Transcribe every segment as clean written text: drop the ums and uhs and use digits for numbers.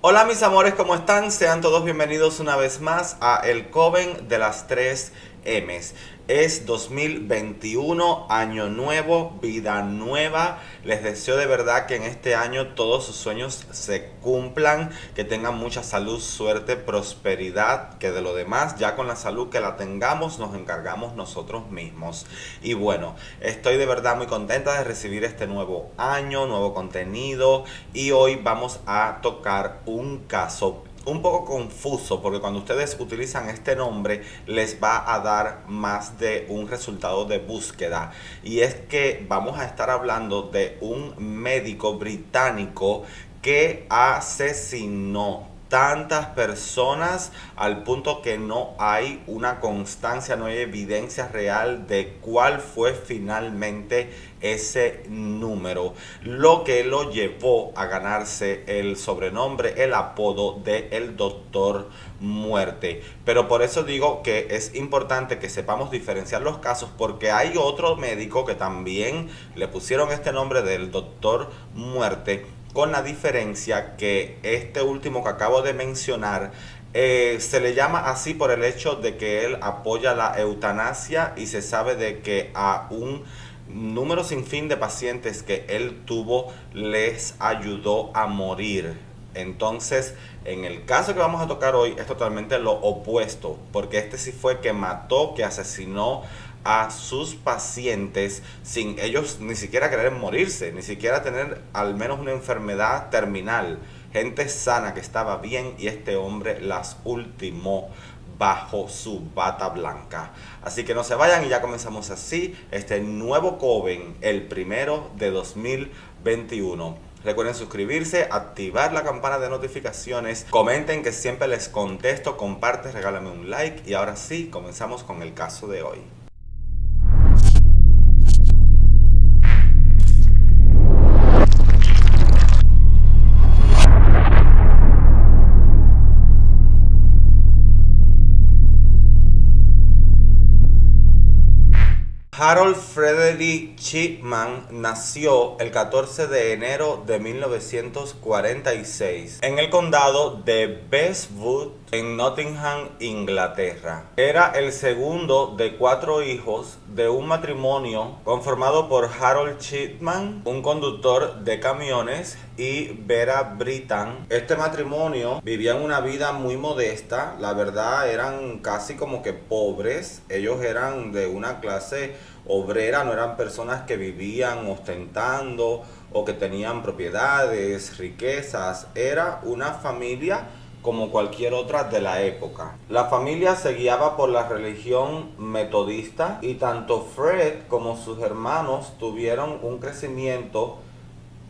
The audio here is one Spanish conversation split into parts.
Hola mis amores, ¿cómo están? Sean todos bienvenidos una vez más a El Coven de las 3 M's. Es 2021, año nuevo, vida nueva. Les deseo de verdad que en este año todos sus sueños se cumplan, que tengan mucha salud, suerte, prosperidad, que de lo demás, ya con la salud que la tengamos, nos encargamos nosotros mismos. Y bueno, estoy de verdad muy contenta de recibir este nuevo año, nuevo contenido, y hoy vamos a tocar un caso un poco confuso, porque cuando ustedes utilizan este nombre les va a dar más de un resultado de búsqueda, y es que vamos a estar hablando de un médico británico que asesinó tantas personas al punto que no hay una constancia, no hay evidencia real de cuál fue finalmente ese número, lo que lo llevó a ganarse el sobrenombre, el apodo de el Doctor Muerte. Pero por eso digo que es importante que sepamos diferenciar los casos, porque hay otro médico que también le pusieron este nombre del Doctor Muerte, con la diferencia que este último que acabo de mencionar se le llama así por el hecho de que él apoya la eutanasia, y se sabe de que a un número sin fin de pacientes que él tuvo les ayudó a morir. Entonces, en el caso que vamos a tocar hoy es totalmente lo opuesto, porque este sí fue que mató, que asesinó a sus pacientes sin ellos ni siquiera querer morirse, ni siquiera tener al menos una enfermedad terminal. Gente sana que estaba bien, y este hombre las ultimó bajo su bata blanca. Así que no se vayan, y ya comenzamos así este nuevo Coven, el primero de 2021. Recuerden suscribirse, activar la campana de notificaciones, comenten que siempre les contesto, comparte, regálame un like, y ahora sí, comenzamos con el caso de hoy. Harold Frederick Chipman nació el 14 de enero de 1946 en el condado de Bestwood, en Nottingham, Inglaterra. Era el segundo de 4 hijos de un matrimonio conformado por Harold Chipman, un conductor de camiones, y Vera Brittan. Este matrimonio vivían una vida muy modesta, la verdad eran casi como que pobres. Ellos eran de una clase obrera, no eran personas que vivían ostentando o que tenían propiedades, riquezas. Era una familia como cualquier otra de la época. La familia se guiaba por la religión metodista, y tanto Fred como sus hermanos tuvieron un crecimiento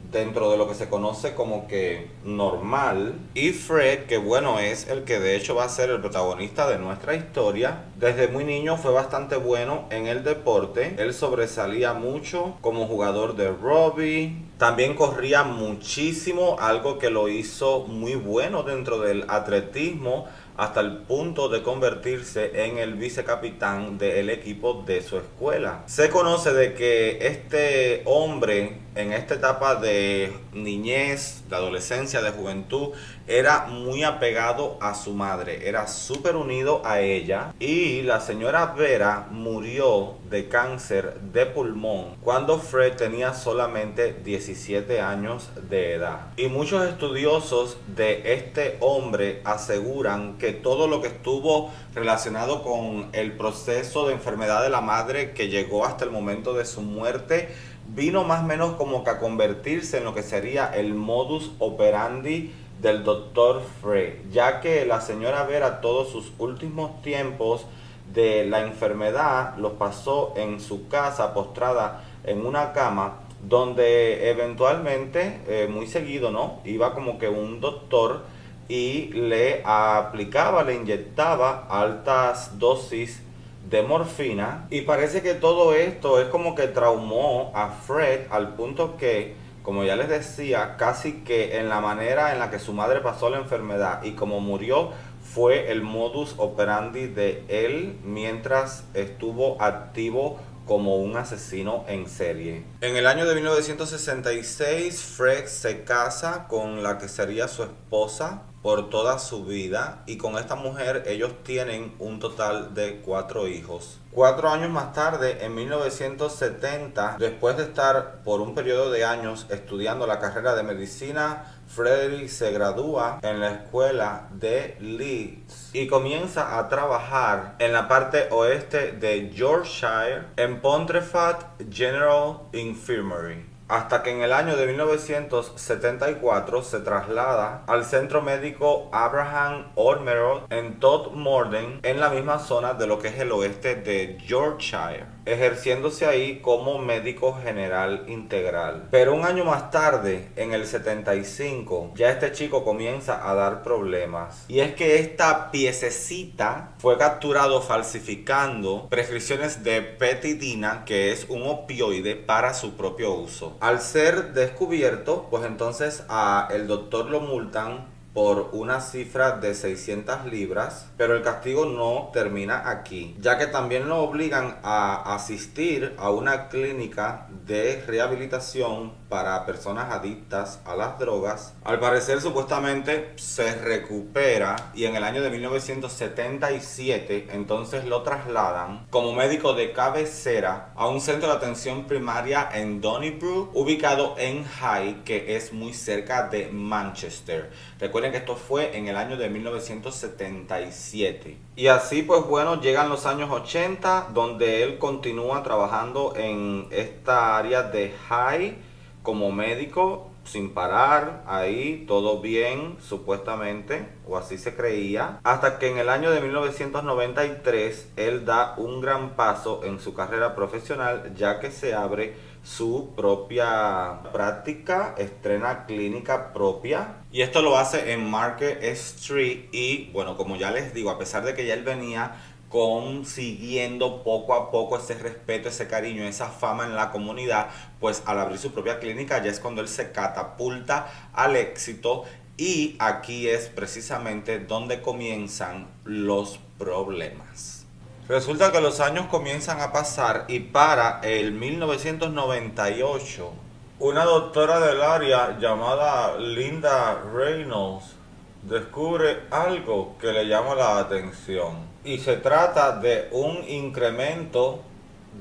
dentro de lo que se conoce como que normal. Y Fred, que bueno, es el que de hecho va a ser el protagonista de nuestra historia, desde muy niño fue bastante bueno en el deporte. Él sobresalía mucho como jugador de rugby, también corría muchísimo, algo que lo hizo muy bueno dentro del atletismo, hasta el punto de convertirse en el vicecapitán del equipo de su escuela. Se conoce de que este hombre, en esta etapa de niñez, de adolescencia, de juventud, era muy apegado a su madre, era súper unido a ella, y la señora Vera murió de cáncer de pulmón cuando Fred tenía solamente 17 años de edad. Y muchos estudiosos de este hombre aseguran que todo lo que estuvo relacionado con el proceso de enfermedad de la madre, que llegó hasta el momento de su muerte, vino más o menos como que a convertirse en lo que sería el modus operandi del Dr. Fred, ya que la señora Vera todos sus últimos tiempos de la enfermedad los pasó en su casa, postrada en una cama, donde eventualmente, muy seguido, ¿no?, iba como que un doctor y le aplicaba, le inyectaba altas dosis de morfina. Y parece que todo esto es como que traumó a Fred al punto que, como ya les decía, casi que en la manera en la que su madre pasó la enfermedad y como murió fue el modus operandi de él mientras estuvo activo como un asesino en serie. En el año de 1966, Fred se casa con la que sería su esposa por toda su vida, y con esta mujer ellos tienen un total de 4 hijos. 4 años más tarde, en 1970, después de estar por un periodo de años estudiando la carrera de medicina, Frederick se gradúa en la escuela de Leeds y comienza a trabajar en la parte oeste de Yorkshire en Pontefract General Infirmary, hasta que en el año de 1974 se traslada al centro médico Abraham Ormerod en Todmorden, en la misma zona de lo que es el oeste de Yorkshire, ejerciéndose ahí como médico general integral. Pero un año más tarde, en el 75, ya este chico comienza a dar problemas. Y es que esta piececita fue capturado falsificando prescripciones de petidina, que es un opioide para su propio uso. Al ser descubierto, pues entonces a el doctor lo multan por una cifra de 600 libras, pero el castigo no termina aquí, ya que también lo obligan a asistir a una clínica de rehabilitación para personas adictas a las drogas. Al parecer, supuestamente se recupera, y en el año de 1977 entonces lo trasladan como médico de cabecera a un centro de atención primaria en Donnybrook, ubicado en Hyde, que es muy cerca de Manchester. Recuerden que esto fue en el año de 1977. Y así pues bueno, llegan los años 80, donde él continúa trabajando en esta área de Hyde como médico sin parar, ahí todo bien supuestamente, o así se creía, hasta que en el año de 1993 él da un gran paso en su carrera profesional, ya que se abre su propia práctica, estrena clínica propia, y esto lo hace en Market Street. Y bueno, como ya les digo, a pesar de que ya él venía consiguiendo poco a poco ese respeto, ese cariño, esa fama en la comunidad, pues al abrir su propia clínica ya es cuando él se catapulta al éxito, y aquí es precisamente donde comienzan los problemas. Resulta que los años comienzan a pasar, y para el 1998 una doctora del área llamada Linda Reynolds descubre algo que le llama la atención, y se trata de un incremento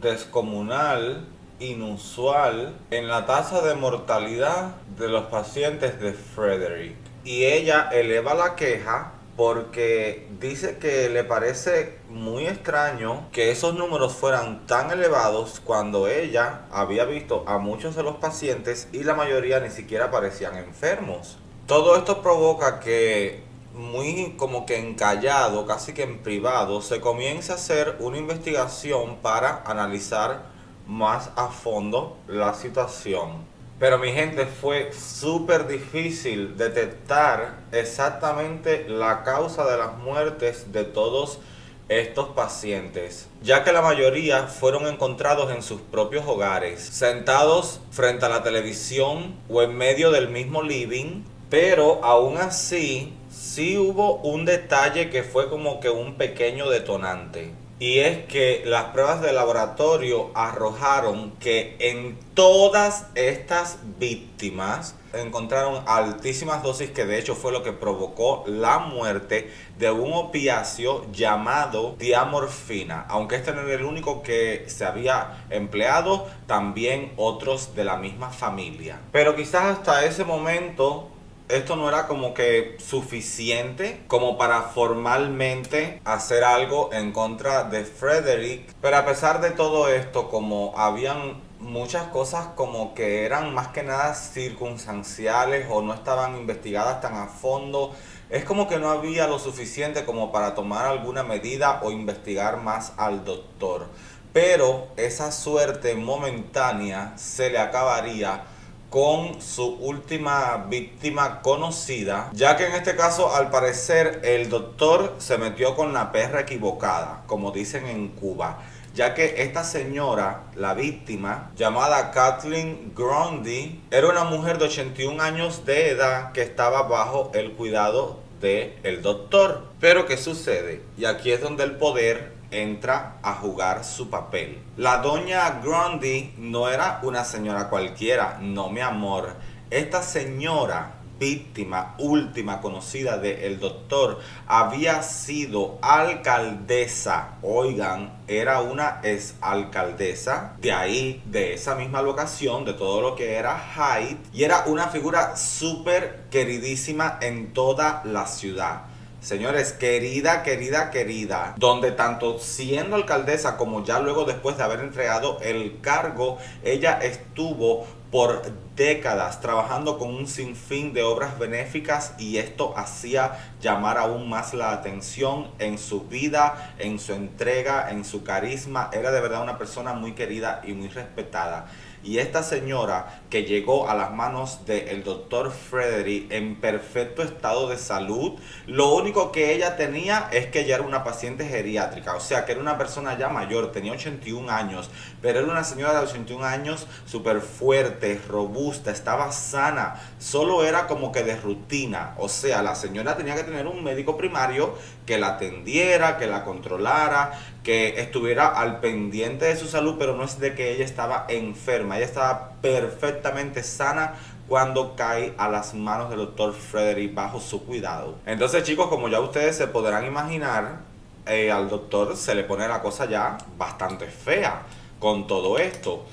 descomunal, inusual, en la tasa de mortalidad de los pacientes de Frederick. Y ella eleva la queja porque dice que le parece muy extraño que esos números fueran tan elevados cuando ella había visto a muchos de los pacientes y la mayoría ni siquiera parecían enfermos. Todo esto provoca que, muy como que encallado, casi que en privado, se comience a hacer una investigación para analizar más a fondo la situación. Pero mi gente, fue súper difícil detectar exactamente la causa de las muertes de todos estos pacientes, ya que la mayoría fueron encontrados en sus propios hogares, sentados frente a la televisión o en medio del mismo living. Pero aún así, sí hubo un detalle que fue como que un pequeño detonante. Y es que las pruebas de laboratorio arrojaron que en todas estas víctimas encontraron altísimas dosis, que de hecho fue lo que provocó la muerte, de un opiáceo llamado diamorfina. Aunque este no era el único que se había empleado, también otros de la misma familia. Pero quizás hasta ese momento esto no era como que suficiente como para formalmente hacer algo en contra de Frederick. Pero a pesar de todo esto, como habían muchas cosas como que eran más que nada circunstanciales o no estaban investigadas tan a fondo, es como que no había lo suficiente como para tomar alguna medida o investigar más al doctor. Pero esa suerte momentánea se le acabaría con su última víctima conocida, ya que en este caso al parecer el doctor se metió con la perra equivocada, como dicen en Cuba, ya que esta señora, la víctima, llamada Kathleen Grundy, era una mujer de 81 años de edad que estaba bajo el cuidado del doctor. Pero ¿qué sucede? Y aquí es donde el poder entra a jugar su papel. La doña Grundy no era una señora cualquiera, no, mi amor. Esta señora, víctima última conocida del doctor, había sido alcaldesa. Oigan, era una exalcaldesa de ahí, de esa misma locación, de todo lo que era Hyde, y era una figura súper queridísima en toda la ciudad. Señores, querida, querida, querida, donde tanto siendo alcaldesa como ya luego después de haber entregado el cargo, ella estuvo por décadas trabajando con un sinfín de obras benéficas, y esto hacía llamar aún más la atención en su vida, en su entrega, en su carisma. Era de verdad una persona muy querida y muy respetada. Y esta señora, que llegó a las manos del doctor Frederick en perfecto estado de salud, lo único que ella tenía es que ella era una paciente geriátrica, o sea que era una persona ya mayor, tenía 81 años, pero era una señora de 81 años súper fuerte, robusta, estaba sana, solo era como que de rutina. O sea, la señora tenía que tener un médico primario que la atendiera, que la controlara, que estuviera al pendiente de su salud, pero no es de que ella estaba enferma, ella estaba perfectamente sana cuando cae a las manos del doctor Frederick bajo su cuidado. Entonces, chicos, como ya ustedes se podrán imaginar, al doctor se le pone la cosa ya bastante fea con todo esto.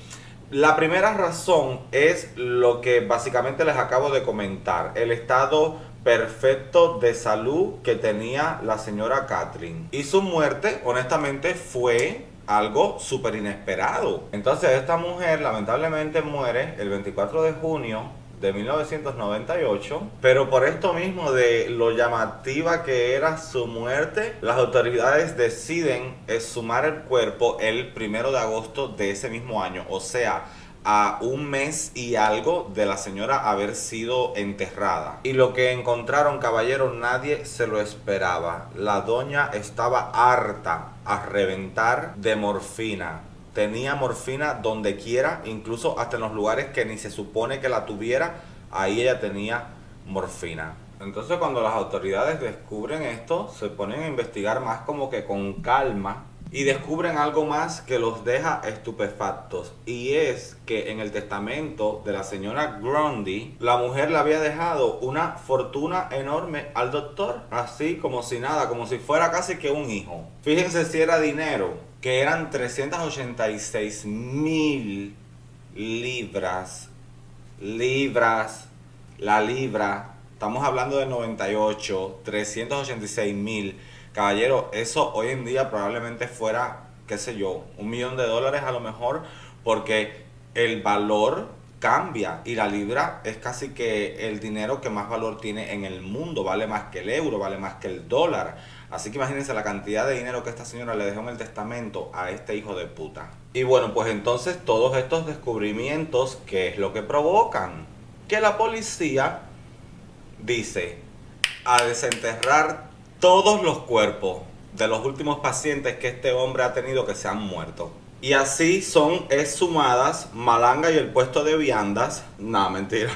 La primera razón es lo que básicamente les acabo de comentar, el estado perfecto de salud que tenía la señora Catherine. Y su muerte, honestamente, fue algo súper inesperado. Entonces esta mujer lamentablemente muere el 24 de junio de 1998, pero por esto mismo de lo llamativa que era su muerte, las autoridades deciden exhumar el cuerpo el 1 de agosto de ese mismo año, o sea, a un mes y algo de la señora haber sido enterrada. Y lo que encontraron, caballeros, nadie se lo esperaba. La doña estaba harta a reventar de morfina. Tenía morfina donde quiera, incluso hasta en los lugares que ni se supone que la tuviera, ahí ella tenía morfina. Entonces cuando las autoridades descubren esto, se ponen a investigar más como que con calma, y descubren algo más que los deja estupefactos, y es que en el testamento de la señora Grundy, la mujer le había dejado una fortuna enorme al doctor, así como si nada, como si fuera casi que un hijo. Fíjense si era dinero, que eran 386,000 libras. La libra, estamos hablando de 98, 386,000. Caballero, eso hoy en día probablemente fuera, qué sé yo, $1,000,000 a lo mejor, porque el valor cambia y la libra es casi que el dinero que más valor tiene en el mundo, vale más que el euro, vale más que el dólar. Así que imagínense la cantidad de dinero que esta señora le dejó en el testamento a este hijo de puta. Y bueno, pues entonces todos estos descubrimientos, ¿qué es lo que provocan? Que la policía dice: a desenterrar todos los cuerpos de los últimos pacientes que este hombre ha tenido que se han muerto. Y así son exhumadas Malanga y el puesto de viandas. No, mentira,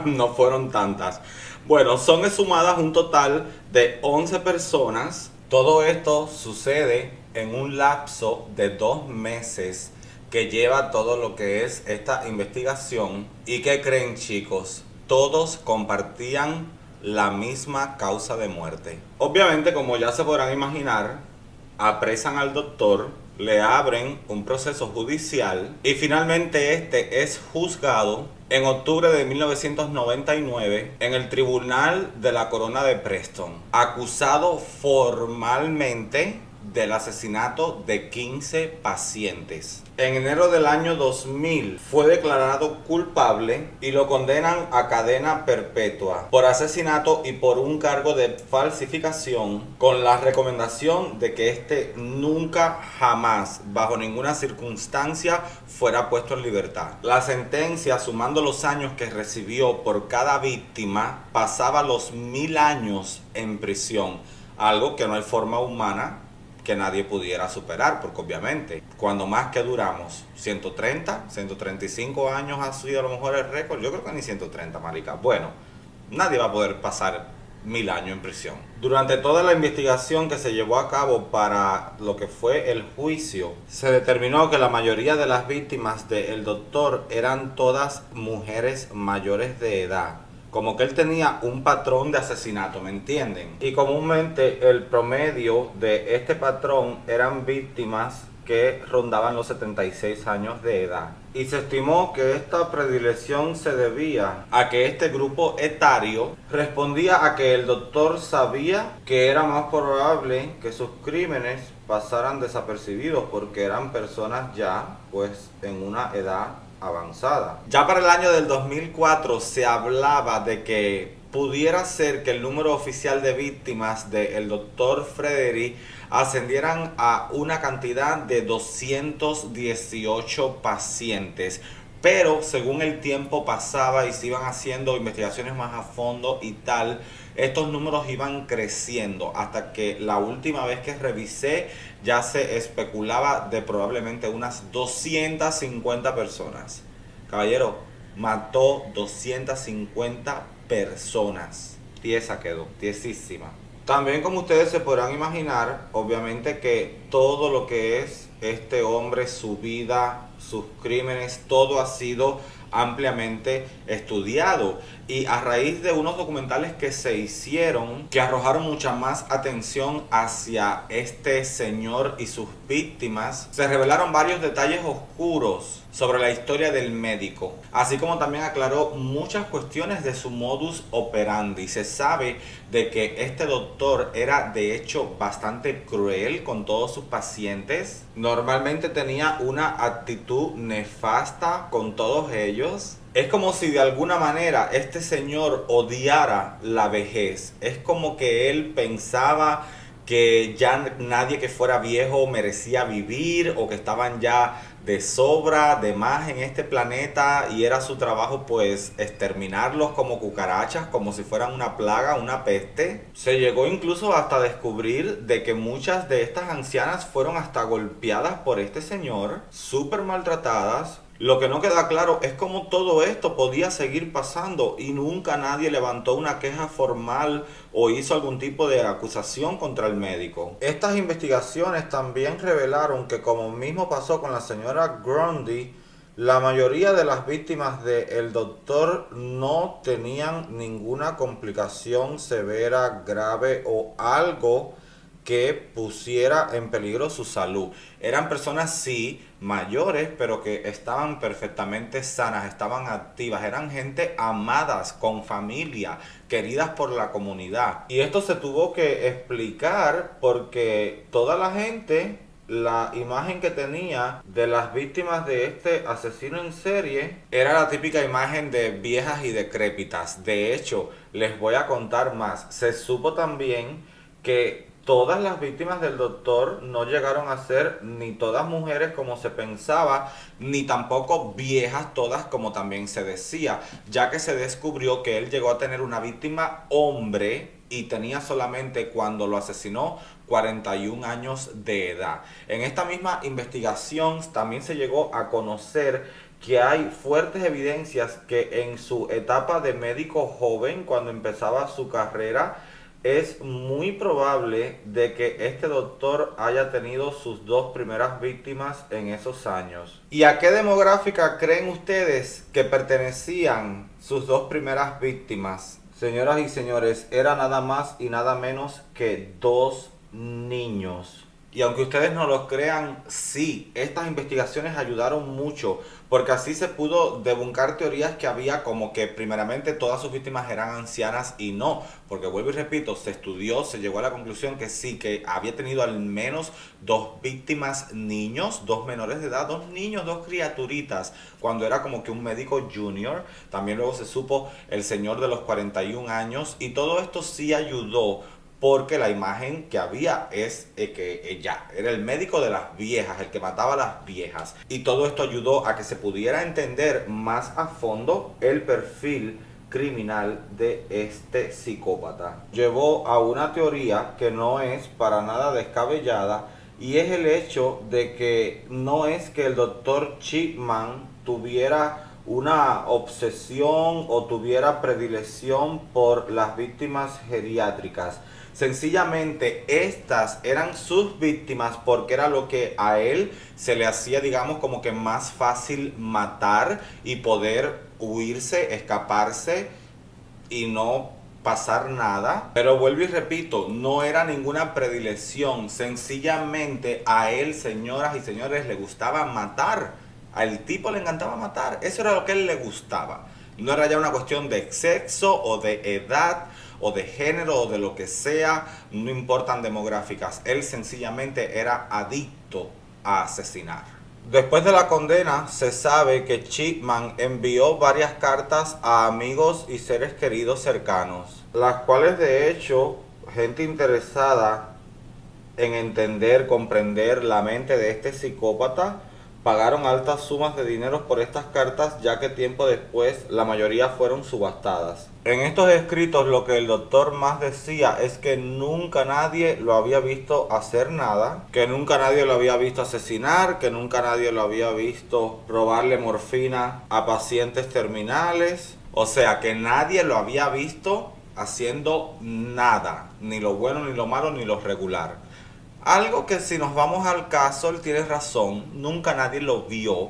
no fueron tantas. Bueno, son exhumadas un total de 11 personas. Todo esto sucede en un lapso de 2 meses que lleva todo lo que es esta investigación. ¿Y qué creen, chicos? Todos compartían la misma causa de muerte. Obviamente, como ya se podrán imaginar, apresan al doctor, le abren un proceso judicial y finalmente este es juzgado en octubre de 1999 en el Tribunal de la Corona de Preston, acusado formalmente del asesinato de 15 pacientes. En enero del año 2000 fue declarado culpable y lo condenan a cadena perpetua por asesinato y por un cargo de falsificación, con la recomendación de que este nunca jamás, bajo ninguna circunstancia, fuera puesto en libertad. La sentencia, sumando los años que recibió por cada víctima, pasaba los 1000 años en prisión, algo que no hay forma humana que nadie pudiera superar, porque obviamente, cuando más que duramos, 130, 135 años ha sido a lo mejor el récord. Yo creo que ni 130, marica. Bueno, nadie va a poder pasar 1000 años en prisión. Durante toda la investigación que se llevó a cabo para lo que fue el juicio, se determinó que la mayoría de las víctimas del doctor eran todas mujeres mayores de edad. Como que él tenía un patrón de asesinato, ¿me entienden? Y comúnmente el promedio de este patrón eran víctimas que rondaban los 76 años de edad. Y se estimó que esta predilección se debía a que este grupo etario respondía a que el doctor sabía que era más probable que sus crímenes pasaran desapercibidos porque eran personas ya pues en una edad avanzada. Ya para el año del 2004 se hablaba de que pudiera ser que el número oficial de víctimas del doctor Frederick ascendieran a una cantidad de 218 pacientes. Pero según el tiempo pasaba y se iban haciendo investigaciones más a fondo y tal, estos números iban creciendo hasta que la última vez que revisé ya se especulaba de probablemente unas 250 personas. Caballero, mató 250 personas. Tiesa quedó, tiesísima. También, como ustedes se podrán imaginar, obviamente que todo lo que es este hombre, su vida, sus crímenes, todo ha sido ampliamente estudiado, y a raíz de unos documentales que se hicieron que arrojaron mucha más atención hacia este señor y sus víctimas, se revelaron varios detalles oscuros sobre la historia del médico, así como también aclaró muchas cuestiones de su modus operandi. Se sabe de que este doctor era de hecho bastante cruel con todos sus pacientes. Normalmente tenía una actitud nefasta con todos ellos. Es como si de alguna manera este señor odiara la vejez. Es como que él pensaba que ya nadie que fuera viejo merecía vivir, o que estaban ya de sobra, de más en este planeta, y era su trabajo pues exterminarlos como cucarachas, como si fueran una plaga, una peste. Se llegó incluso hasta descubrir de que muchas de estas ancianas fueron hasta golpeadas por este señor, súper maltratadas. Lo que no queda claro es cómo todo esto podía seguir pasando y nunca nadie levantó una queja formal o hizo algún tipo de acusación contra el médico. Estas investigaciones también revelaron que, como mismo pasó con la señora Grundy, la mayoría de las víctimas del doctor no tenían ninguna complicación severa, grave o algo que pusiera en peligro su salud. Eran personas, sí, mayores, pero que estaban perfectamente sanas, estaban activas, eran gente amadas, con familia, queridas por la comunidad. Y esto se tuvo que explicar porque toda la gente, la imagen que tenía de las víctimas de este asesino en serie era la típica imagen de viejas y decrépitas. De hecho, les voy a contar más. Se supo también que todas las víctimas del doctor no llegaron a ser ni todas mujeres como se pensaba, ni tampoco viejas todas como también se decía, ya que se descubrió que él llegó a tener una víctima hombre y tenía solamente, cuando lo asesinó, 41 años de edad. En esta misma investigación también se llegó a conocer que hay fuertes evidencias que en su etapa de médico joven, cuando empezaba su carrera, es muy probable de que este doctor haya tenido sus dos primeras víctimas en esos años. ¿Y a qué demográfica creen ustedes que pertenecían sus dos primeras víctimas? Señoras y señores, era nada más y nada menos que 2 niños. Y aunque ustedes no lo crean, sí, estas investigaciones ayudaron mucho, porque así se pudo debuncar teorías que había, como que primeramente todas sus víctimas eran ancianas, y no, porque vuelvo y repito, se estudió, se llegó a la conclusión que sí, que había tenido al menos 2 víctimas niños, 2 menores de edad, 2 niños, 2 criaturitas, cuando era como que un médico junior. También luego se supo el señor de los 41 años, y todo esto sí ayudó, porque la imagen que había es que ella era el médico de las viejas, el que mataba a las viejas. Y todo esto ayudó a que se pudiera entender más a fondo el perfil criminal de este psicópata. Llevó a una teoría que no es para nada descabellada, y es el hecho de que no es que el doctor Chipman tuviera una obsesión o tuviera predilección por las víctimas geriátricas. Sencillamente estas eran sus víctimas porque era lo que a él se le hacía, digamos, como que más fácil matar y poder huirse, escaparse y no pasar nada. Pero vuelvo y repito, no era ninguna predilección, sencillamente a él, señoras y señores, le gustaba matar. Al tipo le encantaba matar, eso era lo que a él le gustaba. No era ya una cuestión de sexo o de edad o de género o de lo que sea, no importan demográficas, él sencillamente era adicto a asesinar. Después de la condena, se sabe que Chipman envió varias cartas a amigos y seres queridos cercanos, las cuales de hecho, gente interesada en entender, comprender la mente de este psicópata, pagaron altas sumas de dinero por estas cartas, ya que tiempo después la mayoría fueron subastadas. En estos escritos lo que el doctor más decía es que nunca nadie lo había visto hacer nada, que nunca nadie lo había visto asesinar, que nunca nadie lo había visto robarle morfina a pacientes terminales, o sea que nadie lo había visto haciendo nada, ni lo bueno, ni lo malo, ni lo regular. Algo que si nos vamos al caso, él tiene razón, nunca nadie lo vio,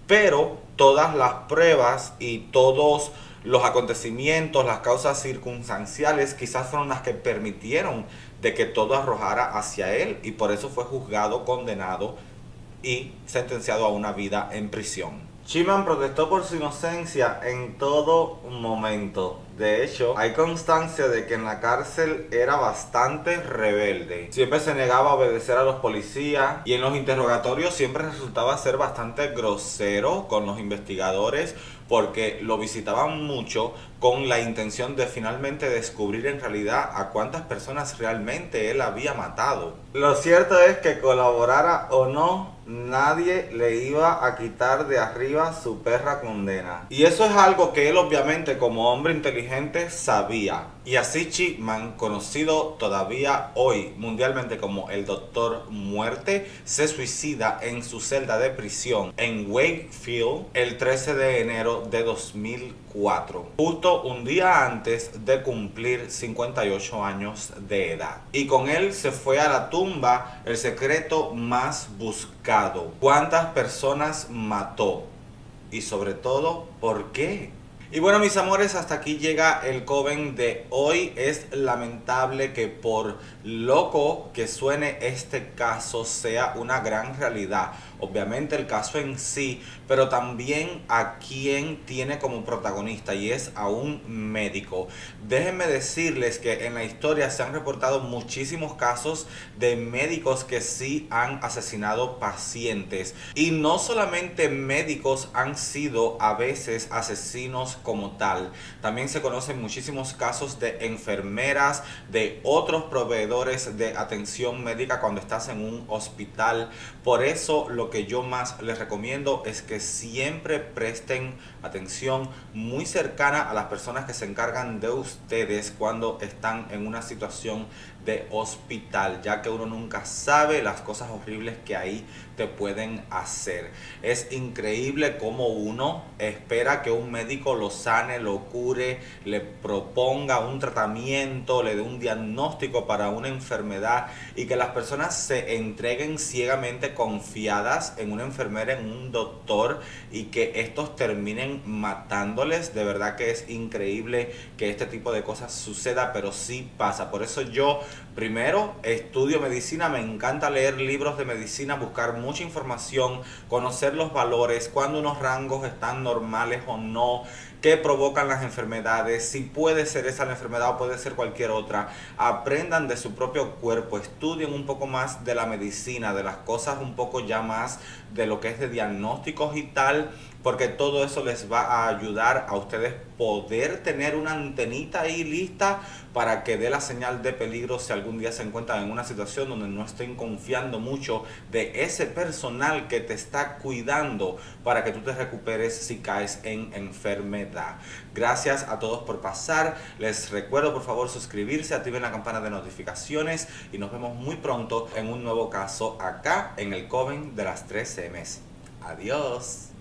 pero todas las pruebas y todos los acontecimientos, las causas circunstanciales, quizás fueron las que permitieron de que todo arrojara hacia él y por eso fue juzgado, condenado y sentenciado a una vida en prisión. Chipman protestó por su inocencia en todo momento. De hecho, hay constancia de que en la cárcel era bastante rebelde. Siempre se negaba a obedecer a los policías y en los interrogatorios siempre resultaba ser bastante grosero con los investigadores porque lo visitaban mucho con la intención de finalmente descubrir en realidad a cuántas personas realmente él había matado. Lo cierto es que colaborara o no, nadie le iba a quitar de arriba su perra condena. Y eso es algo que él obviamente como hombre inteligente sabía. Y así Chipman, conocido todavía hoy mundialmente como el Doctor Muerte, se suicida en su celda de prisión en Wakefield el 13 de enero de 2004, justo un día antes de cumplir 58 años de edad. Y con él se fue a la tumba el secreto más buscado. ¿Cuántas personas mató? Y sobre todo, ¿por qué? Y bueno, mis amores, hasta aquí llega el Coven de hoy. Es lamentable que por loco que suene este caso sea una gran realidad. Obviamente el caso en sí, pero también a quien tiene como protagonista y es a un médico. Déjenme decirles que en la historia se han reportado muchísimos casos de médicos que sí han asesinado pacientes. Y no solamente médicos han sido a veces asesinos como tal. También se conocen muchísimos casos de enfermeras, de otros proveedores de atención médica cuando estás en un hospital. Por eso lo que yo más les recomiendo es que siempre presten atención muy cercana a las personas que se encargan de ustedes cuando están en una situación de hospital, ya que uno nunca sabe las cosas horribles que ahí te pueden hacer. Es increíble cómo uno espera que un médico lo sane, lo cure, le proponga un tratamiento, le dé un diagnóstico para una enfermedad y que las personas se entreguen ciegamente confiadas en una enfermera, en un doctor y que estos terminen matándoles. De verdad que es increíble que este tipo de cosas suceda, pero sí pasa. Por eso yo primero estudio medicina, me encanta leer libros de medicina, buscar mucha información, conocer los valores, cuándo unos rangos están normales o no, qué provocan las enfermedades, si puede ser esa la enfermedad o puede ser cualquier otra. Aprendan de su propio cuerpo, estudien un poco más de la medicina, de las cosas un poco ya más de lo que es de diagnósticos y tal, porque todo eso les va a ayudar a ustedes poder tener una antenita ahí lista para que dé la señal de peligro si algún día se encuentran en una situación donde no estén confiando mucho de ese personal que te está cuidando para que tú te recuperes si caes en enfermedad. Gracias a todos por pasar. Les recuerdo por favor suscribirse, activen la campana de notificaciones y nos vemos muy pronto en un nuevo caso acá en el Coven de las 3 M's. Adiós.